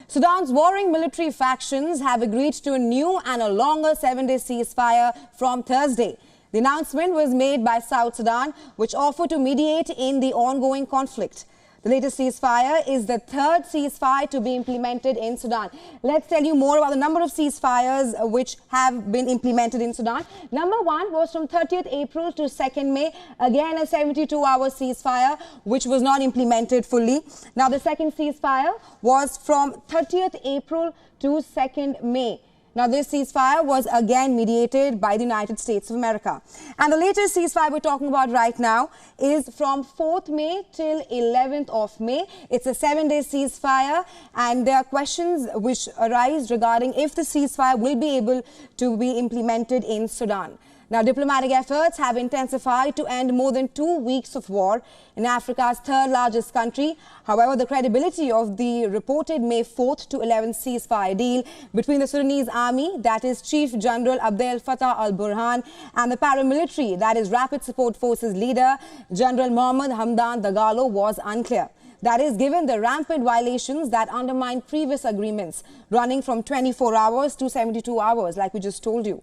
Sudan's warring military factions have agreed to a new and a longer 7-day ceasefire from Thursday. The announcement was made by South Sudan, which offered to mediate in the ongoing conflict. The latest ceasefire is the third ceasefire to be implemented in Sudan. Let's tell you more about the number of ceasefires which have been implemented in Sudan. Number one was from 30th April to 2nd May. Again, a 72-hour ceasefire which was not implemented fully. Now, the second ceasefire was from 30th April to 2nd May. Now, this ceasefire was again mediated by the United States of America. And the latest ceasefire we're talking about right now is from 4th May till 11th of May. It's a 7-day ceasefire, and there are questions which arise regarding if the ceasefire will be able to be implemented in Sudan. Now, diplomatic efforts have intensified to end more than 2 weeks of war in Africa's third largest country. However, the credibility of the reported May 4th to 11th ceasefire deal between the Sudanese army, that is Chief General Abdel Fattah al-Burhan, and the paramilitary, that is Rapid Support Forces leader General Mohammed Hamdan Dagalo, was unclear. That is, given the rampant violations that undermine previous agreements running from 24 hours to 72 hours, like we just told you.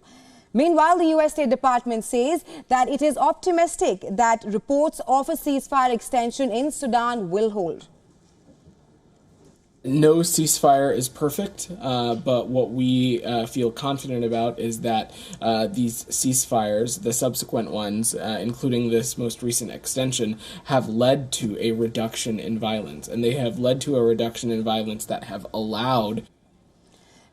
Meanwhile, the U.S. State Department says that it is optimistic that reports of a ceasefire extension in Sudan will hold. No ceasefire is perfect, but what we feel confident about is that these ceasefires, the subsequent ones, including this most recent extension, have led to a reduction in violence. And they have led to a reduction in violence that have allowed.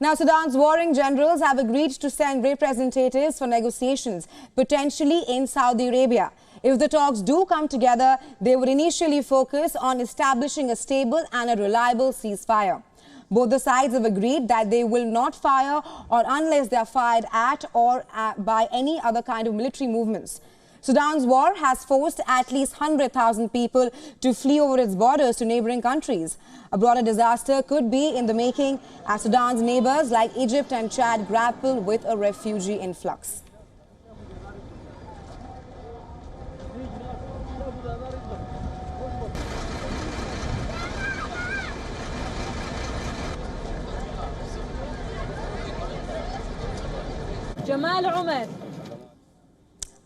Now, Sudan's warring generals have agreed to send representatives for negotiations, potentially in Saudi Arabia. If the talks do come together, they would initially focus on establishing a stable and a reliable ceasefire. Both the sides have agreed that they will not fire or unless they are fired at or by any other kind of military movements. Sudan's war has forced at least 100,000 people to flee over its borders to neighboring countries. A broader disaster could be in the making as Sudan's neighbors like Egypt and Chad grapple with a refugee influx. Jamal Umar.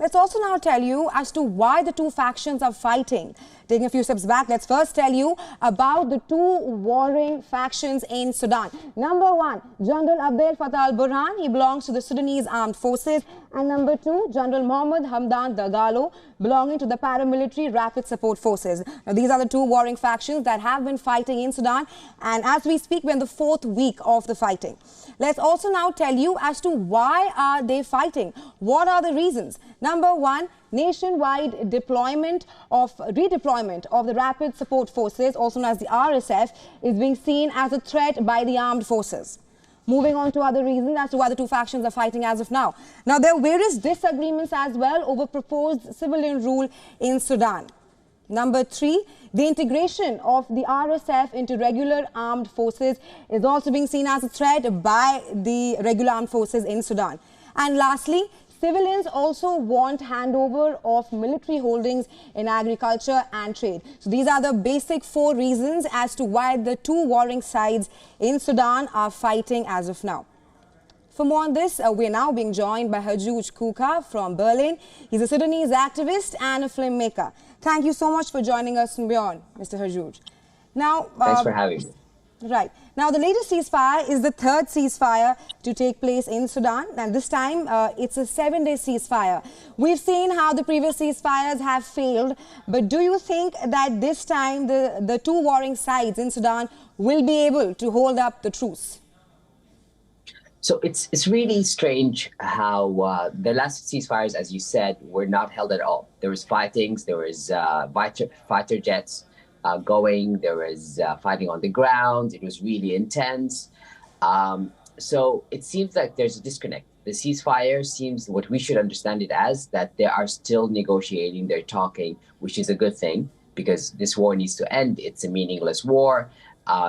Let's also now tell you as to why the two factions are fighting. Taking a few steps back, let's first tell you about the two warring factions in Sudan. Number one, General Abdel Fattah al-Burhan, he belongs to the Sudanese Armed Forces. And number two, General Mohammed Hamdan Dagalo, belonging to the paramilitary Rapid Support Forces. Now, these are the two warring factions that have been fighting in Sudan. And as we speak, we're in the 4th week of the fighting. Let's also now tell you as to why are they fighting. What are the reasons? Number one, nationwide redeployment of the Rapid Support Forces, also known as the RSF, is being seen as a threat by the armed forces. Moving on to other reasons as to why the two factions are fighting as of now. Now, there are various disagreements as well over proposed civilian rule in Sudan. Number three, the integration of the RSF into regular armed forces is also being seen as a threat by the regular armed forces in Sudan. And lastly, civilians also want handover of military holdings in agriculture and trade. So these are the basic 4 reasons as to why the two warring sides in Sudan are fighting as of now. For more on this, we are now being joined by Harjuj Kuka from Berlin. He's a Sudanese activist and a filmmaker. Thank you so much for joining us from WION, Mr. Harjuj. Now, thanks for having me. Right. Now, the latest ceasefire is the third ceasefire to take place in Sudan. And this time, it's a 7-day ceasefire. We've seen how the previous ceasefires have failed. But do you think that this time the two warring sides in Sudan will be able to hold up the truce? So it's really strange how the last ceasefires, as you said, were not held at all. There was fightings, there was fighter jets going, there was fighting on the ground. It was really intense. So it seems like there's a disconnect. The ceasefire seems, what we should understand it as, that they are still negotiating, they're talking, which is a good thing because this war needs to end. It's a meaningless war.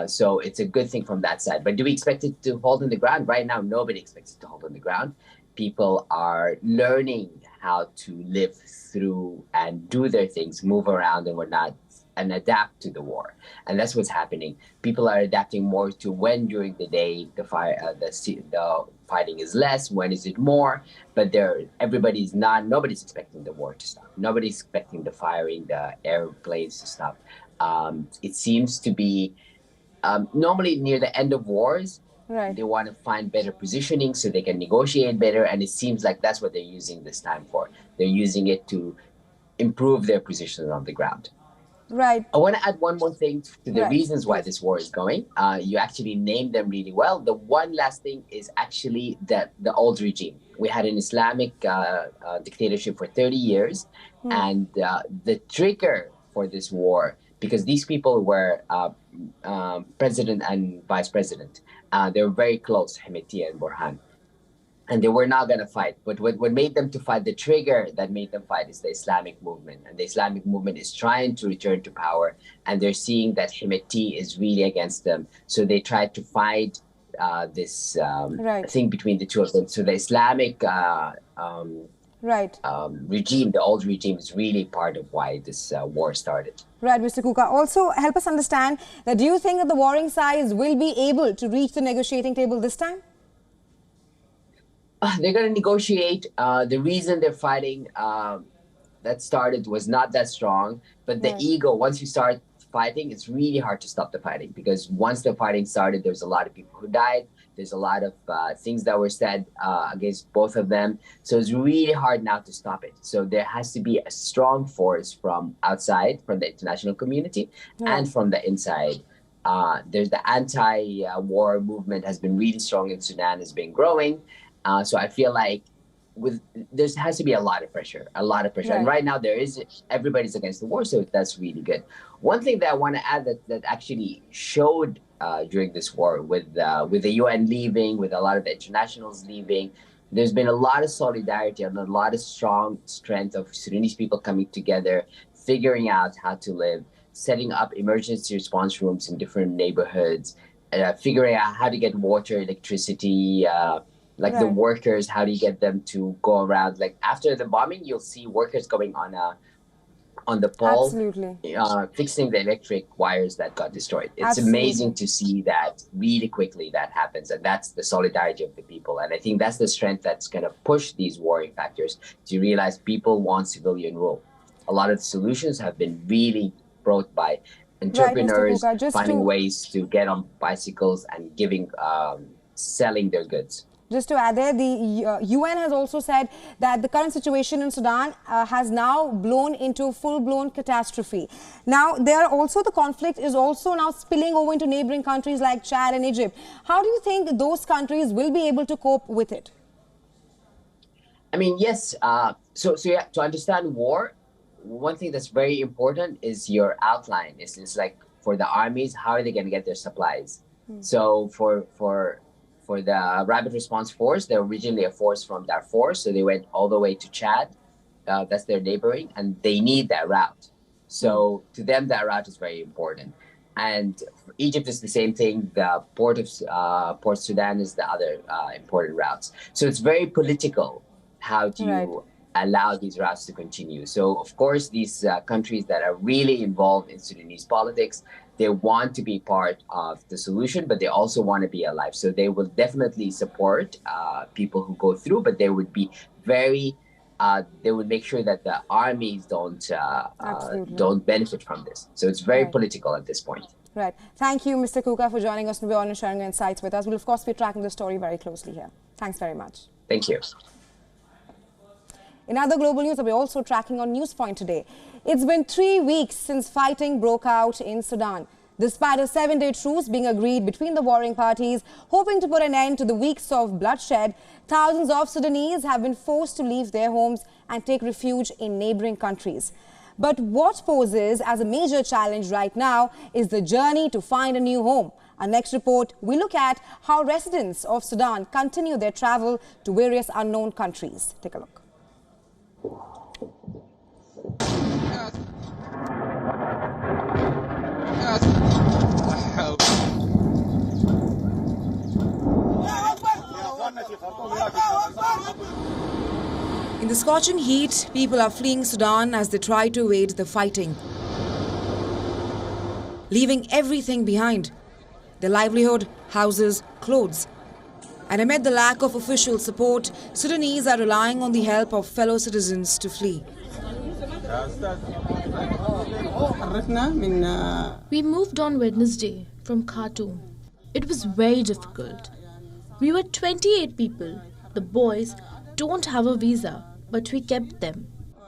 So it's a good thing from that side. But do we expect it to hold on the ground? Right now, nobody expects it to hold on the ground. People are learning how to live through and do their things, move around and whatnot. and adapt to the war. And that's what's happening. People are adapting more to when during the day the fighting is less, when is it more. But nobody's expecting the war to stop. Nobody's expecting the firing, the airplanes to stop. It seems to be normally near the end of wars, Right. they want to find better positioning so they can negotiate better. And it seems like that's what they're using this time for. They're using it to improve their positions on the ground. Right. I want to add one more thing to the Right. reasons why this war is going. You actually named them really well. The one last thing is actually the old regime. We had an Islamic dictatorship for 30 years. And the trigger for this war, because these people were president and vice president. They were very close, Hemeti and Burhan. And they were not going to fight. But what made them to fight, the trigger that made them fight, is the Islamic movement. And the Islamic movement is trying to return to power. And they're seeing that Hemeti is really against them. So they tried to fight this thing between the two of them. So the Islamic regime, the old regime, is really part of why this war started. Right, Mr. Kuka. Also, help us understand that do you think that the warring sides will be able to reach the negotiating table this time? They're going to negotiate. The reason they're fighting that started was not that strong, but the ego, once you start fighting, it's really hard to stop the fighting, because once the fighting started, there's a lot of people who died. There's a lot of things that were said against both of them. So it's really hard now to stop it. So there has to be a strong force from outside, from the international community, and from the inside. There's the anti-war movement has been really strong in Sudan, has been growing. So I feel like there has to be a lot of pressure. And right now everybody's against the war, so that's really good. One thing that I want to add that actually showed during this war with the UN leaving, with a lot of the internationals leaving, there's been a lot of solidarity and a lot of strong strength of Sudanese people coming together, figuring out how to live, setting up emergency response rooms in different neighborhoods, figuring out how to get water, electricity, the workers, how do you get them to go around? Like after the bombing, you'll see workers going on the pole, fixing the electric wires that got destroyed. It's amazing to see that really quickly that happens. And that's the solidarity of the people. And I think that's the strength that's going to push these warring factors to realize people want civilian rule. A lot of the solutions have been really brought by entrepreneurs finding ways to get on bicycles and selling their goods. Just to add there, the UN has also said that the current situation in Sudan has now blown into full-blown catastrophe. Now, the conflict is also now spilling over into neighboring countries like Chad and Egypt. How do you think those countries will be able to cope with it? I mean, yes. So to understand war, one thing that's very important is your outline. It's like for the armies, how are they going to get their supplies? So for the Rapid Response Force, they're originally a force from Darfur, so they went all the way to Chad. That's their neighboring, and they need that route. So to them, that route is very important. And Egypt is the same thing. The Port Sudan is the other important routes. So it's very political. How do you allow these routes to continue? So, of course, these countries that are really involved in Sudanese politics, they want to be part of the solution, but they also want to be alive. So they will definitely support people who go through, but they would be they would make sure that the armies don't benefit from this. So it's very political at this point. Right. Thank you, Mr. Kuka, for joining us and sharing your insights with us. We'll, of course, be tracking the story very closely here. Thanks very much. Thank you. In other global news, we're also tracking on NewsPoint today. It's been 3 weeks since fighting broke out in Sudan. Despite a 7-day truce being agreed between the warring parties, hoping to put an end to the weeks of bloodshed, thousands of Sudanese have been forced to leave their homes and take refuge in neighboring countries. But what poses as a major challenge right now is the journey to find a new home. Our next report, we look at how residents of Sudan continue their travel to various unknown countries. Take a look. In the scorching heat, people are fleeing Sudan as they try to evade the fighting. leaving everything behind: their livelihood, houses, clothes. And amid the lack of official support, Sudanese are relying on the help of fellow citizens to flee. We moved on Wednesday from Khartoum. It was very difficult. We were 28 people. The boys don't have a visa, but we kept them.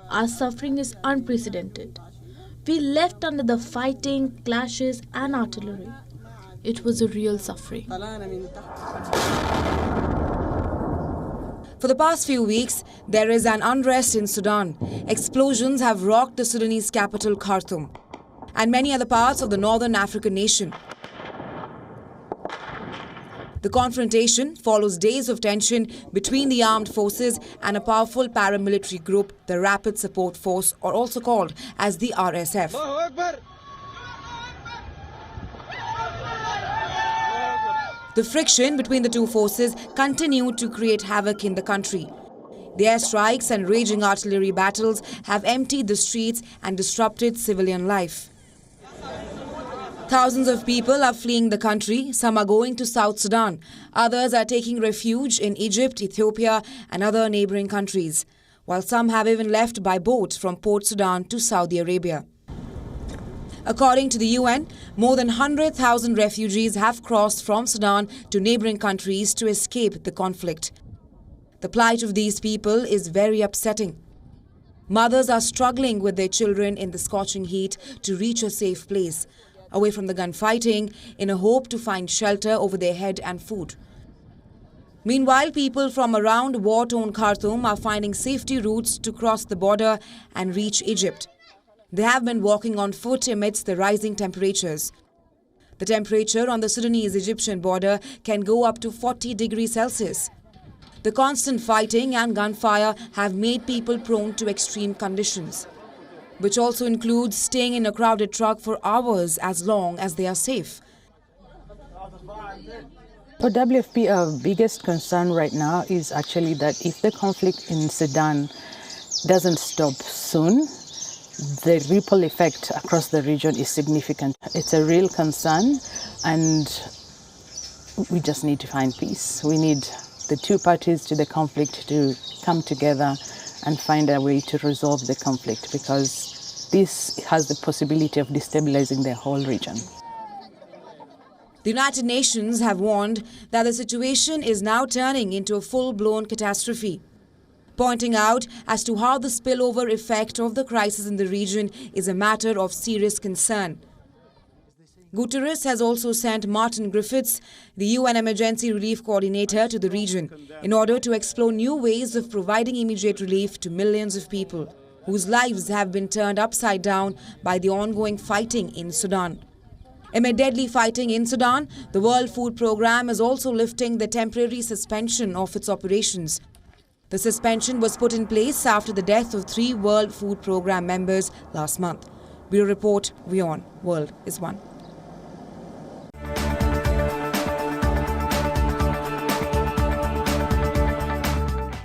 Our suffering is unprecedented. We left under the fighting, clashes and artillery. It was a real suffering. For the past few weeks, there is an unrest in Sudan. Explosions have rocked the Sudanese capital, Khartoum, and many other parts of the northern African nation. The confrontation follows days of tension between the armed forces and a powerful paramilitary group, the Rapid Support Force, or also called as the RSF. The friction between the two forces continued to create havoc in the country. The airstrikes and raging artillery battles have emptied the streets and disrupted civilian life. Thousands of people are fleeing the country. Some are going to South Sudan. Others are taking refuge in Egypt, Ethiopia and other neighboring countries, while some have even left by boat from Port Sudan to Saudi Arabia. According to the UN, more than 100,000 refugees have crossed from Sudan to neighboring countries to escape the conflict. The plight of these people is very upsetting. Mothers are struggling with their children in the scorching heat to reach a safe place, away from the gunfighting, in a hope to find shelter over their head and food. Meanwhile, people from around war-torn Khartoum are finding safety routes to cross the border and reach Egypt. They have been walking on foot amidst the rising temperatures. The temperature on the Sudanese-Egyptian border can go up to 40 degrees Celsius. The constant fighting and gunfire have made people prone to extreme conditions, which also includes staying in a crowded truck for hours as long as they are safe. For WFP, our biggest concern right now is actually that if the conflict in Sudan doesn't stop soon, the ripple effect across the region is significant. It's a real concern, and we just need to find peace. We need the two parties to the conflict to come together and find a way to resolve the conflict, because this has the possibility of destabilizing the whole region. The United Nations have warned that the situation is now turning into a full-blown catastrophe, pointing out as to how the spillover effect of the crisis in the region is a matter of serious concern. Guterres has also sent Martin Griffiths, the UN Emergency Relief Coordinator, to the region in order to explore new ways of providing immediate relief to millions of people whose lives have been turned upside down by the ongoing fighting in Sudan. Amid deadly fighting in Sudan, the World Food Programme is also lifting the temporary suspension of its operations. The suspension was put in place after the death of 3 World Food Programme members last month. Bureau Report, WION World is One.